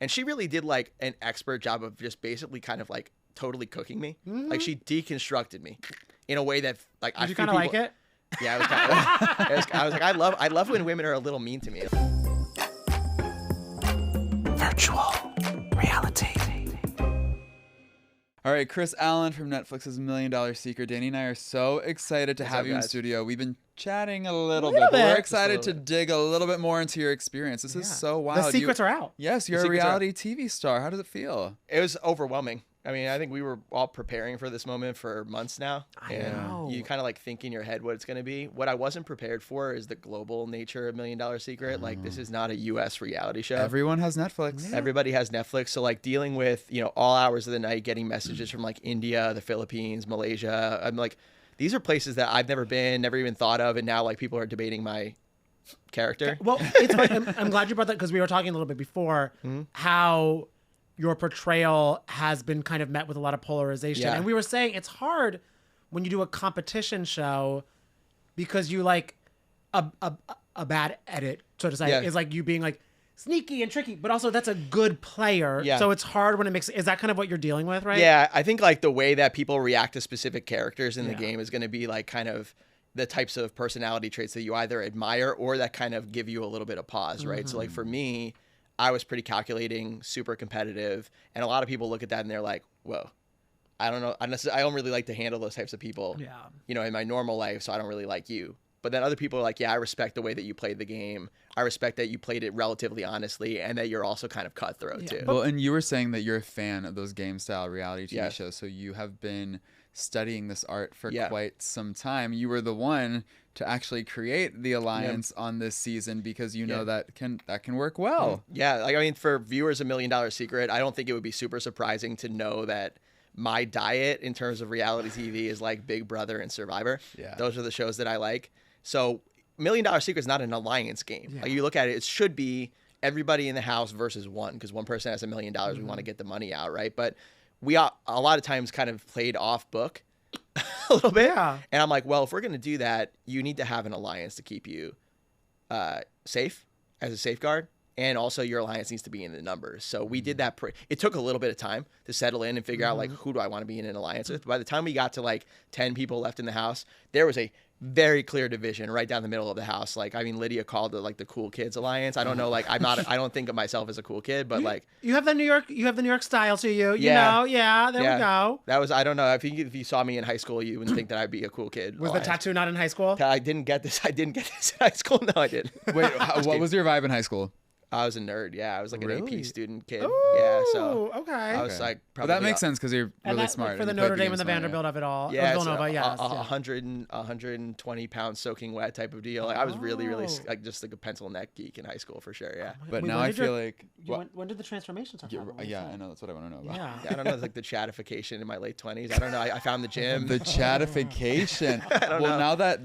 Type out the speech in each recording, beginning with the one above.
And she really did like an expert job of just basically kind of like totally cooking me. Like she deconstructed me in a way that like Did you kind of like it? Yeah, I was kind of. I was like, I love when women are a little mean to me. Virtual reality. All right, Chris Allen from Netflix's $1 Million Secret. Danny and I are so excited to have you in guys? studio. We've been chatting a little bit, but we're excited to dig a little bit more into your experience. This is so wild. The secrets are out. Yes, you're a reality TV star. How does it feel? It was overwhelming. I mean, I think we were all preparing for this moment for months now. I know. You kind of like think in your head what it's going to be. What I wasn't prepared for is the global nature of $1 Million Secret. Like, this is not a U.S. reality show. Everyone has Netflix. Yeah. Everybody has Netflix. So like dealing with, you know, all hours of the night, getting messages from like India, the Philippines, Malaysia. I'm like, these are places that I've never been, never even thought of. And now like people are debating my character. Well, it's funny. I'm glad you brought that because we were talking a little bit before how your portrayal has been kind of met with a lot of polarization. Yeah. And we were saying it's hard when you do a competition show because you like a bad edit, so to say, is like you being like sneaky and tricky, but also that's a good player. Yeah. So it's hard when it makes, is that kind of what you're dealing with, right? Yeah, I think like the way that people react to specific characters in the game is going to be like kind of the types of personality traits that you either admire or that kind of give you a little bit of pause, right? So like for me, I was pretty calculating, super competitive, and a lot of people look at that and they're like, whoa, I don't know. I don't really like to handle those types of people, you know, in my normal life, so I don't really like you. But then other people are like, yeah, I respect the way that you played the game. I respect that you played it relatively honestly and that you're also kind of cutthroat too. Well, and you were saying that you're a fan of those game-style reality TV shows, so you have been studying this art for quite some time. You were the one to actually create the alliance on this season because you know that can work well. Yeah, like I mean, for viewers of $1 Million Secret, I don't think it would be super surprising to know that my diet in terms of reality TV is like Big Brother and Survivor. Yeah, those are the shows that I like. So $1 Million Secret is not an alliance game. Like you look at it, it should be everybody in the house versus one because one person has $1 million. We want to get the money out, right? But we a lot of times kind of played off book a little bit. Yeah. And I'm like, well, if we're going to do that, you need to have an alliance to keep you safe as a safeguard. And also your alliance needs to be in the numbers. So we did that. It took a little bit of time to settle in and figure out like, who do I want to be in an alliance with? By the time we got to like 10 people left in the house, there was a very clear division right down the middle of the house. Like, I mean, Lydia called it like the cool kids alliance. I don't know. Like, I don't think of myself as a cool kid, but like you have the New York style to you, you know? Yeah. There we go. That was, I don't know. I think if you saw me in high school, you wouldn't think that I'd be a cool kid. Was the tattoo not in high school? I didn't get this in high school. No, I didn't. Wait, what was your vibe in high school? I was a nerd. Yeah, I was like an AP student kid. Ooh, yeah, so okay. I was like, probably. Well, that makes sense because you're really smart. For the Notre Dame and the Vanderbilt of it all. Yeah, Villanova, yes. 120 pounds soaking wet type of deal. Like I was really like just like a pencil neck geek in high school for sure. Yeah. But now I feel like. When did the transformation start? Yeah, I know. That's what I want to know about. Yeah. I don't know. It's like the chatification in my late 20s. I don't know. I found the gym. The chatification. Well, now that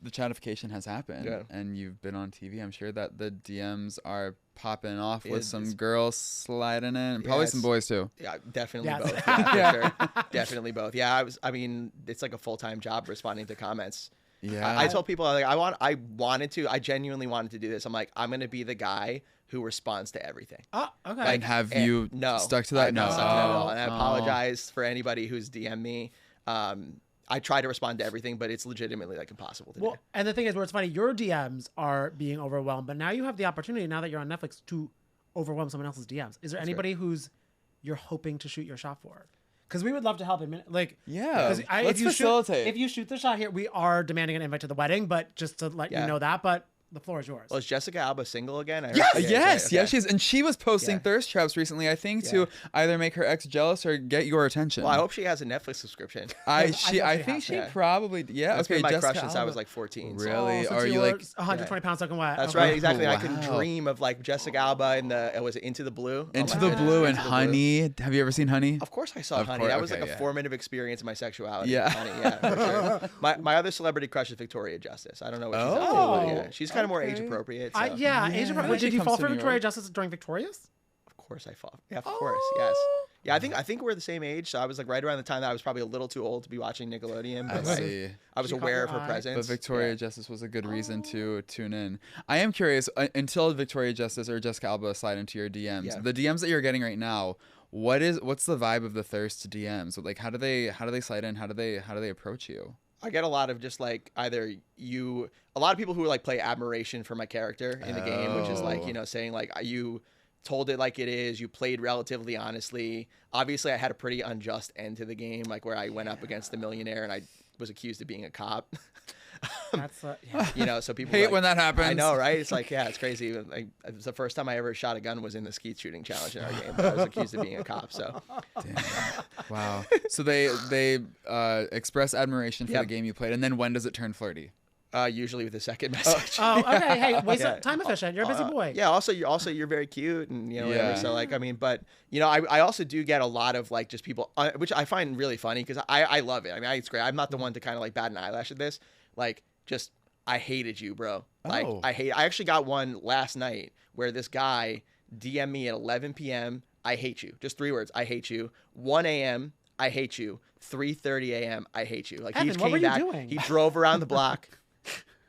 the chatification has happened and you've been on TV, I'm sure that the DMs are popping off with some girls sliding in and probably some boys too. Yeah, definitely both. Yeah, for sure. Definitely both. Yeah, I mean, it's like a full-time job responding to comments. Yeah. I told people like I genuinely wanted to do this. I'm like, I'm going to be the guy who responds to everything. Oh, okay. Like, have you stuck to that? No. Stuck to that at all. And I apologize for anybody who's DM'd me. I try to respond to everything, but it's legitimately like impossible to do. Well, and the thing is, where it's funny, your DMs are being overwhelmed, but now you have the opportunity, now that you're on Netflix, to overwhelm someone else's DMs. Is there anybody who's you're hoping to shoot your shot for? Because we would love to help him. Like, let's facilitate. If you shoot the shot here, we are demanding an invite to the wedding, but just to let you know that. But the floor is yours. Well, is Jessica Alba single again? Yes, she is. And she was posting thirst traps recently, I think, to either make her ex jealous or get your attention. Well, I hope she has a Netflix subscription. I think she probably, That's been my crush since I was like 14. Really? Are you like 120 pounds soaking wet? That's right, exactly. I can dream of like Jessica Alba and was it Into the Blue? Into the Blue and Honey. Have you ever seen Honey? Of course I saw Honey. That was like a formative experience in my sexuality. Yeah. Honey, for sure. My other celebrity crush is Victoria Justice. I don't know what she's up to, but yeah. She's kind of more age appropriate. So. Age appropriate. Did you fall for Victoria Justice during Victorious? Of course I fall. Yeah, of course. Yes. Yeah, I think we're the same age. So I was like right around the time that I was probably a little too old to be watching Nickelodeon. But I was aware of her presence. But Victoria Justice was a good reason to tune in. I am curious, until Victoria Justice or Jessica Alba slide into your DMs, the DMs that you're getting right now, what's the vibe of the thirst DMs? Like, how do they slide in? How do they approach you? I get a lot of just like a lot of people who like play admiration for my character in the game, which is like, saying like you told it like it is, you played relatively honestly. Obviously I had a pretty unjust end to the game, like where I went up against the millionaire and I was accused of being a cop. That's so people hate like, when that happens. I know, right? It's like, it's crazy. Like, it was the first time I ever shot a gun was in the skeet shooting challenge in our game. I was accused of being a cop. So, wow. So they express admiration for the game you played, and then when does it turn flirty? Usually with the second message. Okay. Hey, waste time efficient. You're a busy boy. Yeah. Also, you're very cute, and whatever. So like, I mean, but I also do get a lot of like just people, which I find really funny because I love it. I mean, it's great. I'm not the one to kind of like bat an eyelash at this. Like, just I hated you, bro. Like, I actually got one last night where this guy DM'd me at 11 p.m. I hate you. Just 3 words. I hate you. 1 a.m. I hate you. 3:30 a.m. I hate you. Like, Evan, he came back. Doing? He drove around the block.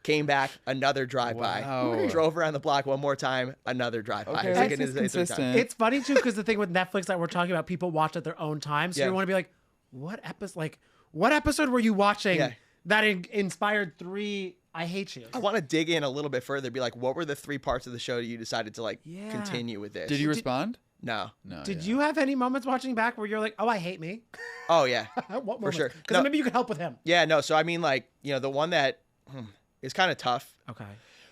Came back, another drive-by. Wow. Drove around the block one more time, another drive-by. Okay, it's like consistent. It's funny too because the thing with Netflix that we're talking about, people watch at their own time. So you want to be like, what episode were you watching that inspired 3 I hate you? I want to dig in a little bit further. Be like, what were the 3 parts of the show that you decided to like continue with this? Did you respond? No. Did you have any moments watching back where you're like, oh, I hate me? Oh yeah, what for sure. Because maybe you could help with him. Yeah, no. So I mean, like, the one that is kind of tough. Okay.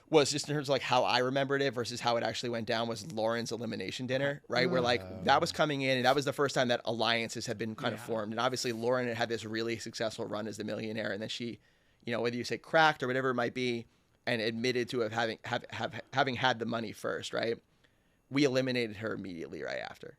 Was just in terms of like how I remembered it versus how it actually went down was Lauren's elimination dinner, right? Where like that was coming in and that was the first time that alliances had been kind of formed. And obviously Lauren had this really successful run as the millionaire. And then she, whether you say cracked or whatever it might be, and admitted to having had the money first, right? We eliminated her immediately right after,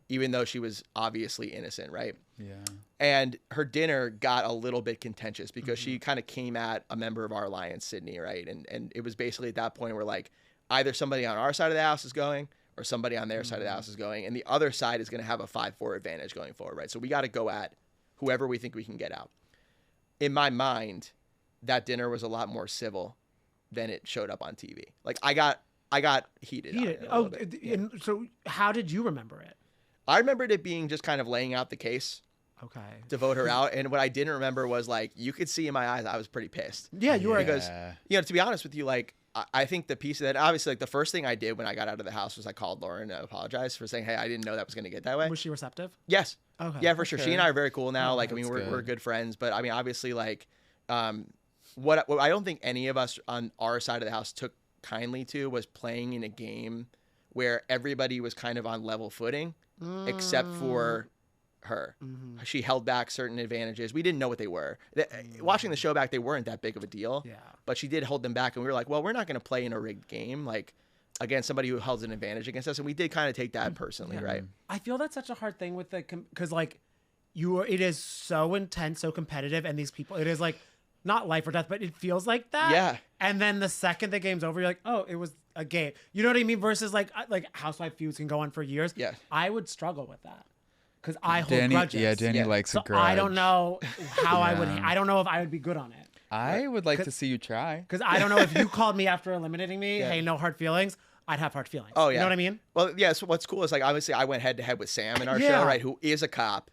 even though she was obviously innocent, right? Yeah. And her dinner got a little bit contentious because she kind of came at a member of our alliance, Sydnee, right? And it was basically at that point where like either somebody on our side of the house is going or somebody on their side of the house is going, and the other side is going to have a 5-4 advantage going forward, right? So we got to go at whoever we think we can get out. In my mind, that dinner was a lot more civil than it showed up on TV. Like I got heated. On it a little bit. And so how did you remember it? I remembered it being just kind of laying out the case. Okay. To vote her out. And what I didn't remember was like, you could see in my eyes, I was pretty pissed. Yeah, you were. Because, to be honest with you, like, I think the piece of that, obviously, like the first thing I did when I got out of the house was I called Lauren to apologize for saying, hey, I didn't know that was going to get that way. Was she receptive? Yes. Okay. Yeah, for sure. She and I are very cool now. Like, I mean, we're good friends, but I mean, obviously, like, what I don't think any of us on our side of the house took kindly to was playing in a game where everybody was kind of on level footing, except for her. She held back certain advantages. We didn't know what they were. Watching the show back, they weren't that big of a deal. Yeah. But she did hold them back, and we were like, well, we're not going to play in a rigged game like against somebody who held an advantage against us, and we did kind of take that personally, right? I feel that's such a hard thing with because like it is so intense, so competitive, and these people, it is like not life or death, but it feels like that. Yeah. And then the second the game's over, you're like, oh, it was a game. You know what I mean? Versus like housewife feuds can go on for years. Yeah. I would struggle with that. Because I hold grudges. Yeah, Danny likes a grudge. I don't know how I would. I don't know if I would be good on it. I would like to see you try. Because I don't know if you called me after eliminating me. Hey, no hard feelings. I'd have hard feelings. Oh yeah. You know what I mean? Well, yeah. So what's cool is like obviously I went head to head with Sam in our show, right? Who is a cop,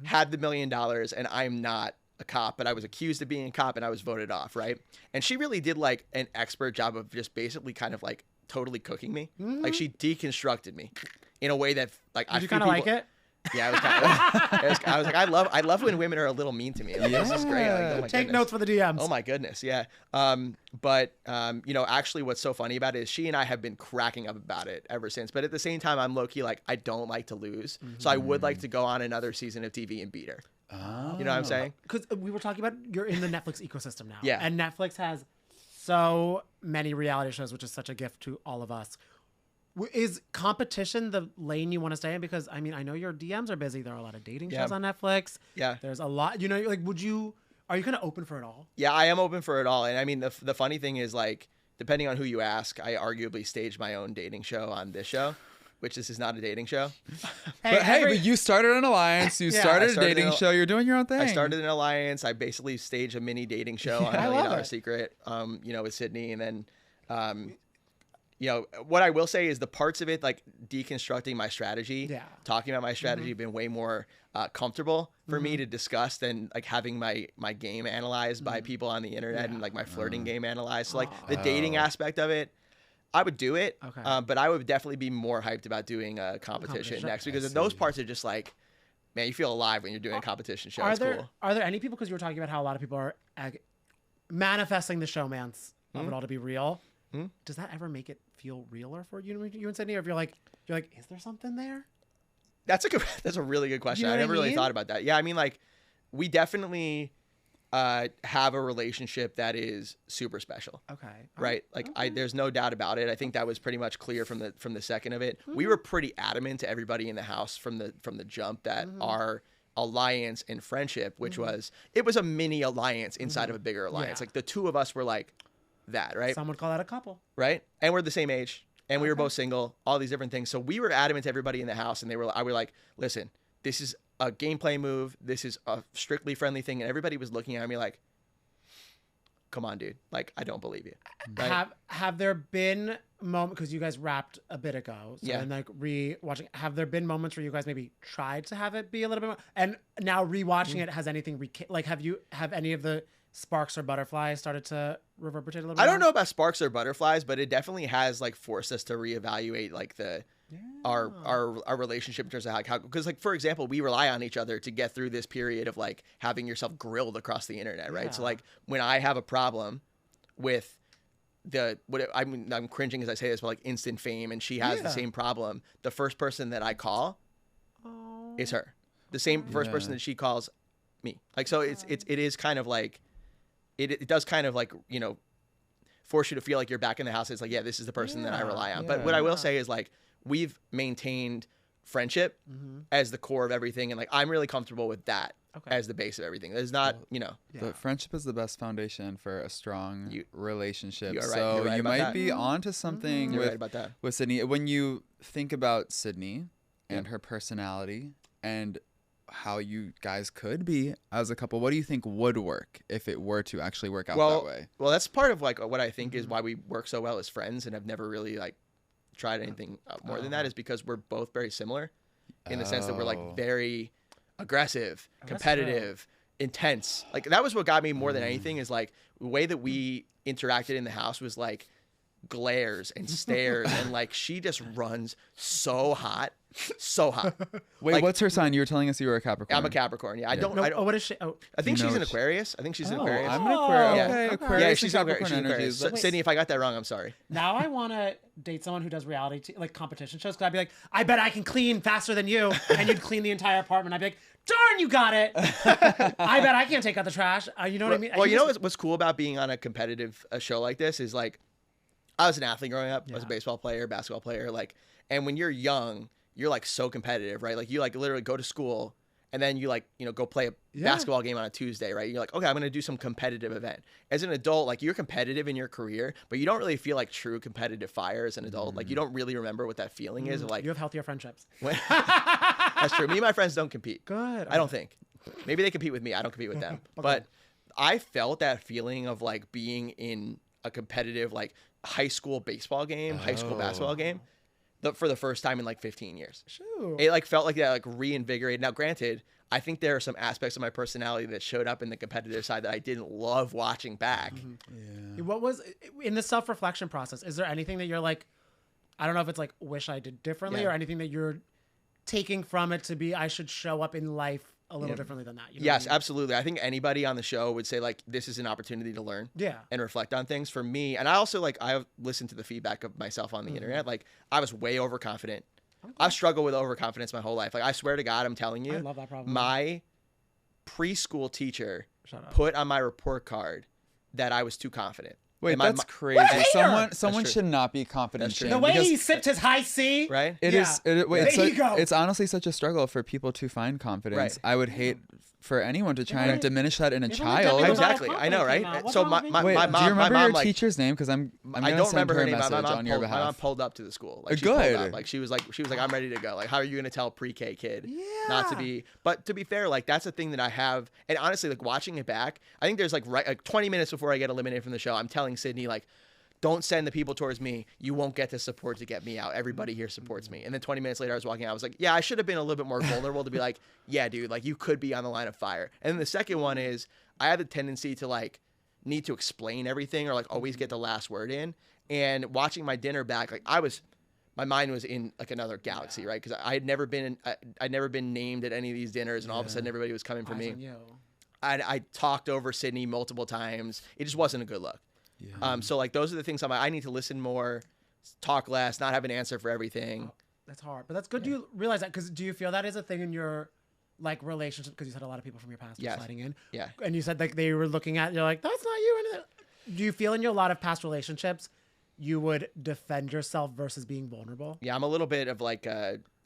had the $1 million, and I'm not a cop, but I was accused of being a cop and I was voted off, right? And she really did like an expert job of just basically kind of like totally cooking me. Like she deconstructed me in a way that like Did you kind of like it? Yeah, I was like, I love when women are a little mean to me. Like, this is great. Like, oh my Take goodness. notes for the DMs. Oh my goodness, yeah. But actually, what's so funny about it is she and I have been cracking up about it ever since. But at the same time, I'm low key like I don't like to lose, so I would like to go on another season of TV and beat her. Oh. You know what I'm saying? Because we were talking about you're in the Netflix ecosystem now. Yeah. And Netflix has so many reality shows, which is such a gift to all of us. Is competition the lane you want to stay in? Because I mean, I know your DMs are busy. There are a lot of dating shows on Netflix. Yeah. There's a lot, like, are you kind of open for it all? Yeah, I am open for it all. And I mean, the funny thing is like, depending on who you ask, I arguably staged my own dating show on this show. which this is not a dating show. But you started an alliance. You started a dating show. You're doing your own thing. I started an alliance. I basically staged a mini dating show on $1 Million Secret, with Sydnee. And then, what I will say is the parts of it, like deconstructing my strategy, talking about my strategy, have been way more comfortable for me to discuss than like having my game analyzed by people on the internet and like my flirting game analyzed. So like the dating aspect of it, I would do it, but I would definitely be more hyped about doing a competition next, because those parts are just like, man, you feel alive when you're doing a competition show. It's cool. Are there any people, because you were talking about how a lot of people are manifesting the showmance of it all to be real? Does that ever make it feel realer for you and Sydnee? Or if you're like, is there something there? That's a really good question. I never really thought about that. Yeah, I mean, like, we definitely have a relationship that is super special. Okay. Right? Like, there's no doubt about it. I think that was pretty much clear from the second of it. We were pretty adamant to everybody in the house from the jump that our alliance and friendship, which was a mini alliance inside of a bigger alliance. Like, the two of us were like that, right? Some would call that a couple. Right? And we're the same age. And we were both single, all these different things. So we were adamant to everybody in the house, and I were like, listen, this is a gameplay move. This is a strictly friendly thing. And everybody was looking at me like, come on, dude. Like, I don't believe you. Right? Have there been moments, because you guys wrapped a bit ago, so and like re-watching, have there been moments where you guys maybe tried to have it be a little bit more, and now re-watching it, has anything have any of the sparks or butterflies started to reverberate a little bit? I don't know about sparks or butterflies, but it definitely has like forced us to reevaluate like our relationship in terms of how, because like, for example, we rely on each other to get through this period of like having yourself grilled across the internet, right? So like when I have a problem with I'm cringing as I say this, but like instant fame, and she has the same problem, the first person that I call is her. The same first person that she calls me. Like, so it is kind of like, it does kind of like, force you to feel like you're back in the house. It's like, yeah, this is the person that I rely on. But what I will say is like, we've maintained friendship as the core of everything. And like, I'm really comfortable with that as the base of everything. There's not, But friendship is the best foundation for a strong relationship. You're right. So you're right you might that. be onto something right about that. with Sydnee. When you think about Sydnee and her personality and how you guys could be as a couple, what do you think would work if it were to actually work out that way? Well, that's part of like what I think is why we work so well as friends and have never really like tried anything more than that, is because we're both very similar in the sense that we're like very aggressive, competitive, intense. Like, that was what got me more than anything, is like the way that we interacted in the house was like glares and stares, and like she just runs so hot. Wait, like, what's her sign? You were telling us you were a Capricorn. I'm a Capricorn. Yeah, I don't. What is she? I think she's an Aquarius. I think she's an Aquarius. I'm an Aquarius. Okay. Aquarius. Yeah, she's an Aquarius. Sydnee, if I got that wrong, I'm sorry. Now I want to date someone who does reality like competition shows, because I'd be like, I bet I can clean faster than you, and you'd clean the entire apartment. I'd be like, darn, you got it. I bet I can't take out the trash. You know what I mean? Well, you know what's cool about being on a competitive show like this is like, I was an athlete growing up. I was a baseball player, basketball player, like, and when you're young, you're like so competitive, right? Like, you like literally go to school and then you like, go play a basketball game on a Tuesday, right? You're like, okay, I'm going to do some competitive event. As an adult, like, you're competitive in your career, but you don't really feel like true competitive fire as an adult. Like, you don't really remember what that feeling is of like, you have healthier friendships. That's true. Me and my friends don't compete. Good. I don't think. Maybe they compete with me. I don't compete with them. But I felt that feeling of like being in a competitive like high school baseball game, high school basketball game, for the first time in like 15 years. Sure. It like felt like that, like reinvigorated. Now, granted, I think there are some aspects of my personality that showed up in the competitive side that I didn't love watching back. What was in the self-reflection process? Is there anything that you're like, I don't know if it's like wish I did differently, or anything that you're taking from it to be, I should show up in life a little differently than that? Yes, absolutely. I think anybody on the show would say like, this is an opportunity to learn and reflect on things. For me, and I also like, I've listened to the feedback of myself on the internet. Like, I was way overconfident. I've struggled with overconfidence my whole life. Like, I swear to God, I'm telling you, I love that problem. My preschool teacher put on my report card that I was too confident. Wait, that's crazy. Someone should not be confident. The way he sipped his high C, right? It's honestly such a struggle for people to find confidence. I would hate for anyone to try and diminish that in a child. Exactly, I know, right? So my mom, do you remember your teacher's name? Because I don't remember her name. My mom pulled up to the school. Like, she was like, I'm ready to go. Like, how are you gonna tell a pre-K kid not to be? But to be fair, like that's the thing that I have. And honestly, like watching it back, I think there's like 20 minutes before I get eliminated from the show, I'm telling Sydnee like, don't send the people towards me. You won't get the support to get me out. Everybody here supports me. And then 20 minutes later, I was walking out. I was like, yeah, I should have been a little bit more vulnerable to be like, yeah, dude, like you could be on the line of fire. And then the second one is I have the tendency to like need to explain everything or like always get the last word in. And watching my dinner back, like my mind was in like another galaxy, right? Because I'd never been named at any of these dinners, and all of a sudden everybody was coming for me. I talked over Sydnee multiple times. It just wasn't a good look. Yeah. So like those are the things I need to listen more, talk less, not have an answer for everything. Oh, that's hard, but that's good. Yeah. Do you realize that? Because do you feel that is a thing in your like relationship? Because you said a lot of people from your past were sliding in. Yeah. And you said like they were looking at you're like that's not you. And do you feel in your a lot of past relationships you would defend yourself versus being vulnerable? Yeah, I'm a little bit of like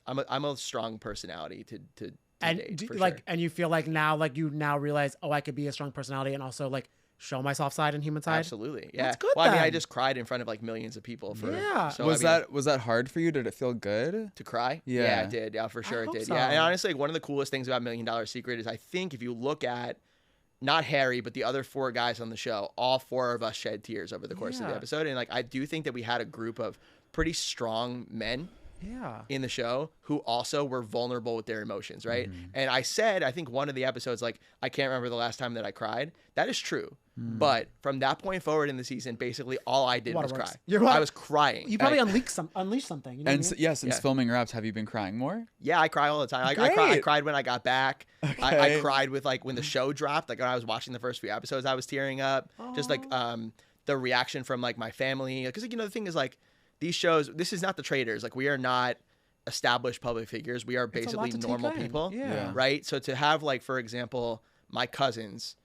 I'm a strong personality to and date, do, for like sure. And you feel like now you realize I could be a strong personality and also like show my soft side and human side. Absolutely, yeah. That's good. Well, I mean, I just cried in front of like millions of people. So, was that hard for you? Did it feel good to cry? Yeah, it did. Yeah, for sure it did. So. Yeah, and honestly, like, one of the coolest things about $1 Million Secret is I think if you look at not Harry, but the other 4 guys on the show, all 4 of us shed tears over the course of the episode, and like I do think that we had a group of pretty strong men. In the show who also were vulnerable with their emotions, right? And I think one of the episodes, like, I can't remember the last time that I cried. That is true. But from that point forward in the season, basically all I did was cry. I was crying. You probably unleashed something. You know since filming Wraps, have you been crying more? Yeah, I cry all the time. I cried when I got back. Okay. I cried with like when the show dropped. Like when I was watching the first few episodes, I was tearing up. Just like the reaction from like my family. Because the thing is like, these shows, this is not the Traitors. Like, we are not established public figures. We are basically normal people, right? So to have, like, for example, my cousins,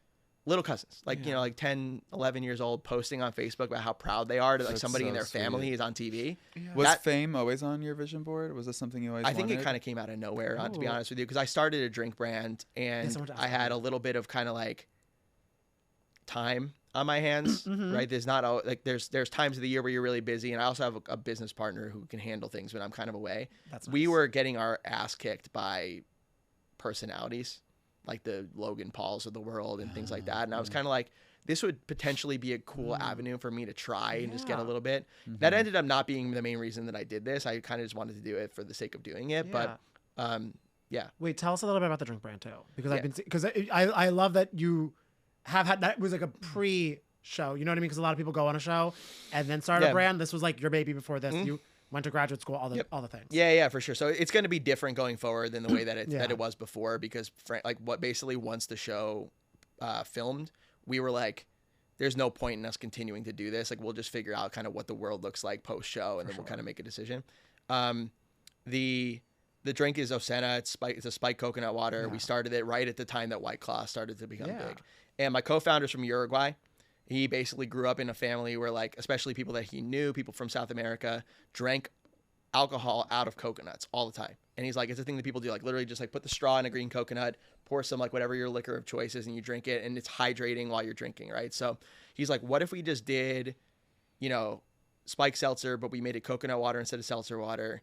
little cousins, like, like 10, 11 years old, posting on Facebook about how proud they are to, like, somebody in their family is on TV. Yeah. Was fame always on your vision board? Was this something you always wanted? I think it kind of came out of nowhere, to be honest with you, because I started a drink brand, and I had a little bit of kind of, like, time on my hands, right? There's not like there's times of the year where you're really busy, and I also have a business partner who can handle things when I'm kind of away. That's nice. We were getting our ass kicked by personalities like the Logan Pauls of the world and things like that, and I was kind of like, this would potentially be a cool avenue for me to try and just get a little bit. That ended up not being the main reason that I did this. I kind of just wanted to do it for the sake of doing it, but Wait, tell us a little bit about the drink brand too, because I love that you have had that was like a pre-show, you know what I mean? Because a lot of people go on a show and then start a brand. This was like your baby before this. You went to graduate school, all the things. Yeah, for sure. So it's going to be different going forward than the way that it was before, because like once the show filmed, we were like, there's no point in us continuing to do this. Like, we'll just figure out kind of what the world looks like post-show, and then we'll kind of make a decision. The drink is Osena. It's a spiked coconut water. We started it right at the time that White Claw started to become big. And my co-founder's from Uruguay. He basically grew up in a family where, like, especially people that he knew, people from South America, drank alcohol out of coconuts all the time. And he's like, it's a thing that people do, like, literally just like put the straw in a green coconut, pour some, like, whatever your liquor of choice is, and you drink it, and it's hydrating while you're drinking, right? So he's like, what if we just did, spiked seltzer, but we made it coconut water instead of seltzer water,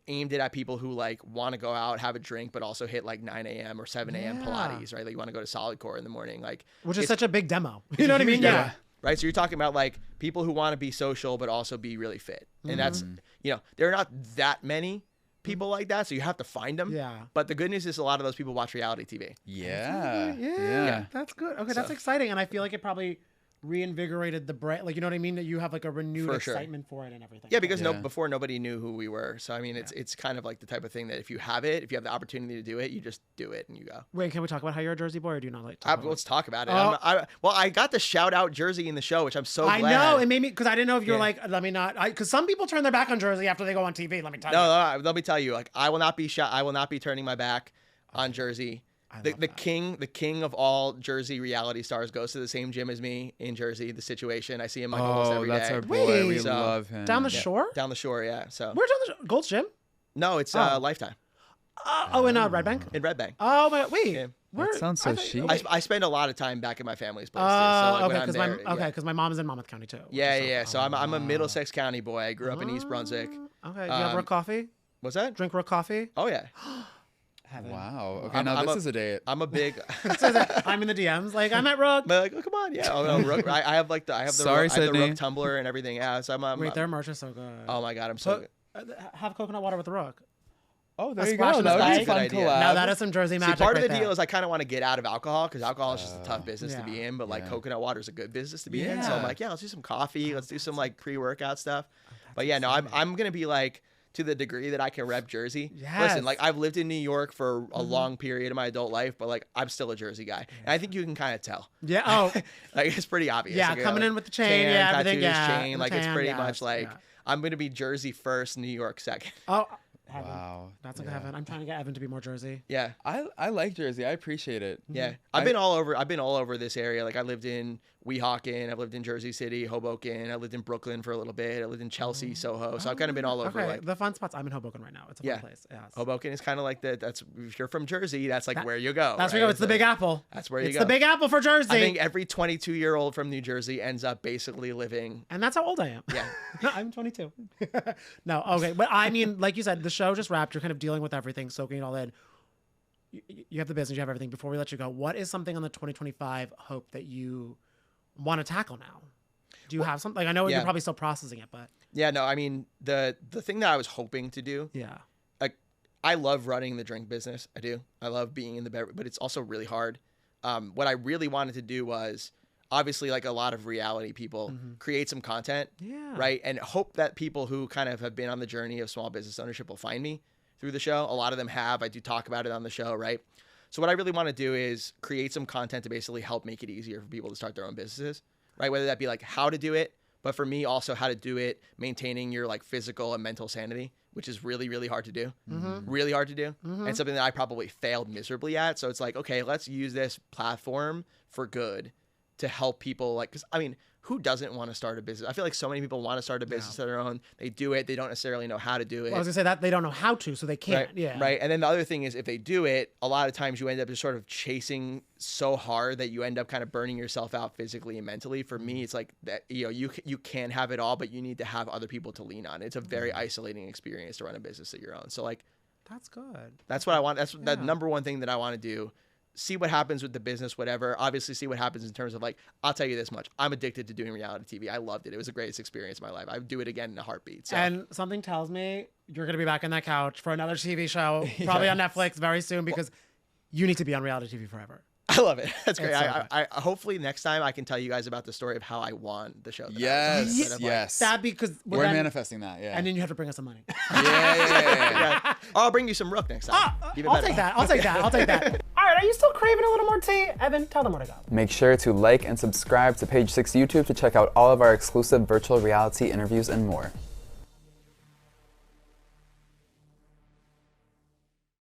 aimed it at people who like want to go out, have a drink, but also hit like 9 a.m. or 7 a.m. Pilates, right? Like, you want to go to Solid Core in the morning, like, which is such a big demo. You know what I mean? Yeah. Right. So you're talking about like people who want to be social, but also be really fit. And that's, there are not that many people like that. So you have to find them. Yeah. But the good news is a lot of those people watch reality TV. Yeah. That's good. Okay. That's exciting. And I feel like it probably reinvigorated the brand, like, you know what I mean, that you have like a renewed excitement for it and everything. Yeah, because before nobody knew who we were. So I mean, it's kind of like the type of thing that if you have the opportunity to do it, you just do it and you go. Wait, can we talk about how you're a Jersey boy, or do you not like? Let's talk about it. I got the shout out Jersey in the show, which I'm so glad. I know it made me, because I didn't know if you're like, let me not, because some people turn their back on Jersey after they go on TV. Let me tell you. No, let me tell you, like, I will not be turning my back on Jersey. The king of all Jersey reality stars goes to the same gym as me in Jersey. The Situation, I see him like almost every day. That's our boy. We love him. Down the shore? Down the shore, yeah. So where's down the shore? Gold's Gym? No, it's Lifetime. In Red Bank? In Red Bank. Oh my! Wait, That sounds so chic. I spend a lot of time back at my family's place. So because my mom is in Monmouth County too. Yeah. So I'm a Middlesex County boy. I grew up in East Brunswick. Okay. Do you have rook coffee? What's that? Drink rook coffee? Oh yeah. Wow. Okay, now this is a date. I'm a big. I'm in the DMs. Like I'm at Rook. But like, oh come on, yeah. Oh, no, Rook. I have like the Rook tumbler and everything. Yeah. So Wait, their merch is so good. Oh my god, I'm so good. Have coconut water with the Rook. Oh, there you go. That would be a fun collab. Now that is some Jersey magic. See, part of the deal is I kind of want to get out of alcohol because alcohol is just a tough business to be in. But like coconut water is a good business to be in. So I'm like, yeah, let's do some coffee. Let's do some like pre-workout stuff. But yeah, no, I'm gonna be like. To the degree that I can rep Jersey. Yes. Listen, like I've lived in New York for a long period of my adult life, but like I'm still a Jersey guy. And I think you can kind of tell. Yeah. Oh. Like it's pretty obvious. Yeah, like, coming in with the chain, tan, everything, tattoos, chain. Like it's pretty much like I'm gonna be Jersey first, New York second. Oh. Heaven. Wow. That's like heaven. I'm trying to get Evan to be more Jersey. Yeah. I like Jersey. I appreciate it. Yeah. I've been all over this area. Like I lived in Weehawken, I've lived in Jersey City, Hoboken, I lived in Brooklyn for a little bit, I lived in Chelsea, Soho. So I've kind of been all over. Okay. Like the fun spots. I'm in Hoboken right now. It's a fun place. Yes. Hoboken is kind of like that's if you're from Jersey, that's like where you go. That's where you go. It's the Big Apple. That's where you go. It's the Big Apple for Jersey. I think every 22-year-old from New Jersey ends up basically living. And that's how old I am. Yeah. I'm 22. No, okay. But I mean, like you said, the show just wrapped. You're kind of dealing with everything, soaking it all in. You have the business, you have everything. Before we let you go, what is something on the 2025 hope that you want to tackle now? Do you have something? Like I know you're probably still processing it, but yeah, no, I mean the thing that I was hoping to do. Yeah. Like I love running the drink business. I do. I love being in the beverage, but it's also really hard. What I really wanted to do was obviously like a lot of reality people create some content, right? And hope that people who kind of have been on the journey of small business ownership will find me through the show. A lot of them have. I do talk about it on the show, right? So what I really want to do is create some content to basically help make it easier for people to start their own businesses, right? Whether that be like how to do it, but for me also how to do it, maintaining your like physical and mental sanity, which is really, really hard to do, really hard to do. And something that I probably failed miserably at. So it's like, okay, let's use this platform for good to help people. Like, cause I mean, who doesn't want to start a business? I feel like so many people want to start a business of their own. They do it. They don't necessarily know how to do it. Well, I was gonna say that they don't know how to, so they can't. Right, yeah. Right. And then the other thing is if they do it, a lot of times you end up just sort of chasing so hard that you end up kind of burning yourself out physically and mentally. For me, it's like that, you can have it all, but you need to have other people to lean on. It's a very isolating experience to run a business of your own. So like, that's good. That's what I want. That's the number one thing that I want to do. See what happens with the business, whatever. Obviously, see what happens in terms of like, I'll tell you this much. I'm addicted to doing reality TV. I loved it. It was the greatest experience of my life. I would do it again in a heartbeat. So. And something tells me you're going to be back on that couch for another TV show, probably on Netflix very soon, because you need to be on reality TV forever. I love it. That's great. I hopefully next time I can tell you guys about the story of how I won the show. Yes. That because we're manifesting that. Yeah. And then you have to bring us some money. Yeah. I'll bring you some rook next time. I'll take that. I'll take that. All right. Are you still craving a little more tea? Evan, tell them where to go. Make sure to like and subscribe to Page 6 YouTube to check out all of our exclusive virtual reality interviews and more.